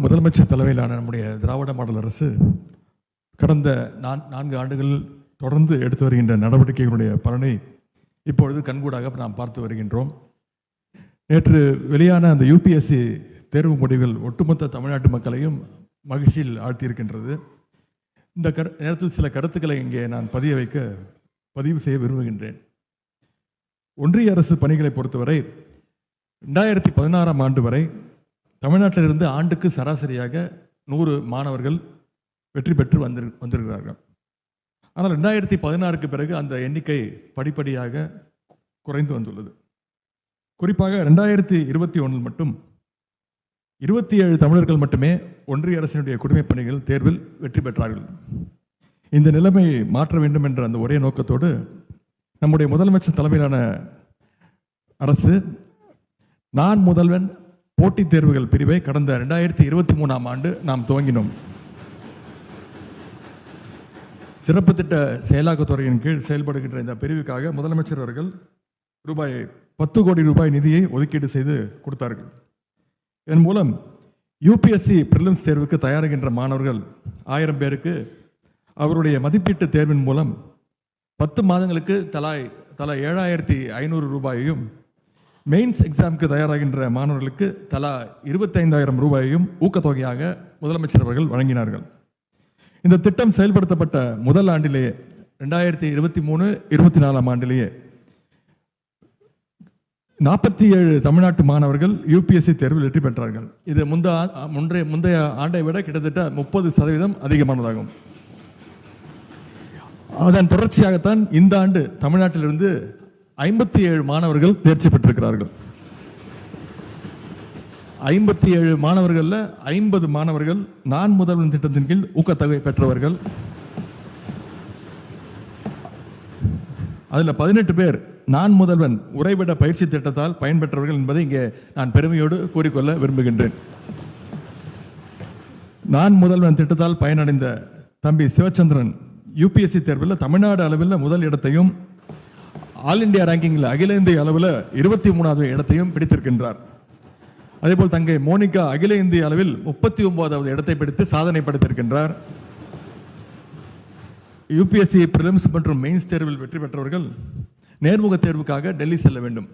முதலமைச்சர் தலைமையிலான நம்முடைய திராவிட மாடல் அரசு கடந்த 4 ஆண்டுகள் தொடர்ந்து எடுத்து வருகின்ற நடவடிக்கைகளுடைய பலனை இப்பொழுது கண்கூடாக நாம் பார்த்து வருகின்றோம். நேற்று வெளியான அந்த யூபிஎஸ்சி தேர்வு முடிவுகள் ஒட்டுமொத்த தமிழ்நாட்டு மக்களையும் மகிழ்ச்சியில் ஆழ்த்தியிருக்கின்றது. இந்த நேரத்தில் சில கருத்துக்களை இங்கே நான் பதிவு செய்ய விரும்புகின்றேன். ஒன்றிய அரசு பணிகளை பொறுத்தவரை 2016ஆம் ஆண்டு வரை தமிழ்நாட்டிலிருந்து ஆண்டுக்கு சராசரியாக 100 மாணவர்கள் வெற்றி பெற்று வந்திருக்கிறார்கள். ஆனால் 2016க்கு பிறகு அந்த எண்ணிக்கை படிப்படியாக குறைந்து வந்துள்ளது. குறிப்பாக 2021 மட்டும் 27 தமிழர்கள் மட்டுமே ஒன்றிய அரசினுடைய குடிமைப் பணிகள் தேர்வில் வெற்றி பெற்றார்கள். இந்த நிலைமையை மாற்ற வேண்டும் என்ற அந்த ஒரே நோக்கத்தோடு நம்முடைய முதலமைச்சர் தலைமையிலான அரசு நான் முதல்வன் போட்டித் தேர்வுகள் பிரிவை கடந்த 2023ஆம் ஆண்டு நாம் துவங்கினோம். சிறப்பு திட்ட செயலாக்கத்துறையின் கீழ் செயல்படுகின்ற இந்த பிரிவுக்காக முதலமைச்சர் அவர்கள் ₹10 கோடி நிதியை ஒதுக்கீடு செய்து கொடுத்தார்கள். இதன் மூலம் யூபிஎஸ்சி பிரிலிம்ஸ் தேர்வுக்கு தயாராகின்ற மாணவர்கள் 1000 பேருக்கு அவருடைய மதிப்பீட்டு தேர்வின் மூலம் 10 மாதங்களுக்கு தலா ₹7,500 மெயின்ஸ் எக்ஸாமுக்கு தயாராகின்ற மாணவர்களுக்கு தலா ₹25,000 ஊக்கத்தொகையாக முதலமைச்சர் அவர்கள் வழங்கினார்கள். இந்த திட்டம் செயல்படுத்தப்பட்ட முதல் ஆண்டிலேயே 2023-24ஆம் ஆண்டிலேயே 47 தமிழ்நாட்டு மாணவர்கள் யூபிஎஸ்சி தேர்வில் வெற்றி பெற்றார்கள். இது முந்தைய ஆண்டை விட கிட்டத்தட்ட 30% அதிகமானதாகும். அதன் தொடர்ச்சியாகத்தான் இந்த ஆண்டு தமிழ்நாட்டிலிருந்து 57 மாணவர்கள் தேர்ச்சி பெற்றிருக்கிறார்கள். 57 மாணவர்களில் 50 மாணவர்கள் நான் முதல்வன் திட்டத்தின் கீழ் ஊக்கத்தொகை பெற்றவர்கள். அதில் 18 பேர் நான் முதல்வன் உறைவிட பயிற்சி திட்டத்தால் பயன்பெற்றவர்கள் என்பதை இங்கே நான் பெருமையோடு கூறிக்கொள்ள விரும்புகின்றேன். நான் முதல்வன் திட்டத்தால் பயனடைந்த தம்பி சிவச்சந்திரன் யூபிஎஸ்சி தேர்வில் தமிழ்நாடு அளவில் முதல் இடத்தையும் ஆல் இண்டியா ரேங்கிங்கில் அகில இந்திய அளவில் 23வது இடத்தையும் பிடித்திருக்கின்றார். அதேபோல் தங்கை மோனிகா அகில இந்திய அளவில் 39வது இடத்தை பிடித்து சாதனை படைத்திருக்கின்றார். யூபிஎஸ்சி பிரிலிம்ஸ் மற்றும் மெயின்ஸ் தேர்வில் வெற்றி பெற்றவர்கள் நேர்முக தேர்வுக்காக டெல்லி செல்ல வேண்டும்.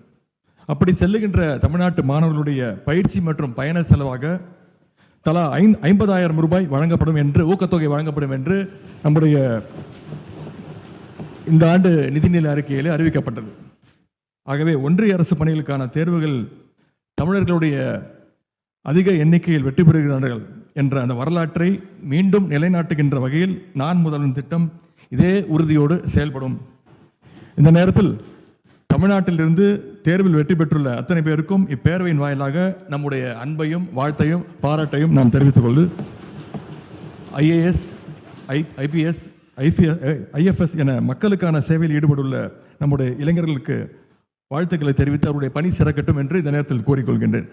அப்படி செல்லுகின்ற தமிழ்நாட்டு மாணவர்களுடைய பயிற்சி மற்றும் பயண செலவாக தலா ₹50,000 வழங்கப்படும் என்று ஊக்கத்தொகை வழங்கப்படும் என்று நம்முடைய இந்த ஆண்டு நிதிநிலை அறிக்கையிலே அறிவிக்கப்பட்டது. ஆகவே ஒன்றிய அரசு பணிகளுக்கான தேர்வுகள் தமிழர்களுடைய அதிக எண்ணிக்கையில் வெற்றி பெறுகிறார்கள் என்ற அந்த வரலாற்றை மீண்டும் நிலைநாட்டுகின்ற வகையில் நான் முதல்வன் திட்டம் இதே உறுதியோடு செயல்படும். இந்த நேரத்தில் தமிழ்நாட்டிலிருந்து தேர்வில் வெற்றி பெற்றுள்ள அத்தனை பேருக்கும் இப்பேரவையின் வாயிலாக நம்முடைய அன்பையும் வாழ்த்தையும் பாராட்டையும் நாம் தெரிவித்துக் கொண்டு ஐஏஎஸ் ஐபிஎஸ் ஐஎஃப்எஸ் என மக்களுக்கான சேவையில் ஈடுபட்டுள்ள நம்முடைய இளைஞர்களுக்கு வாழ்த்துக்களை தெரிவித்து அவருடைய பணி சிறக்கட்டும் என்று இந்த நேரத்தில் கூறிக்கொள்கின்றேன்.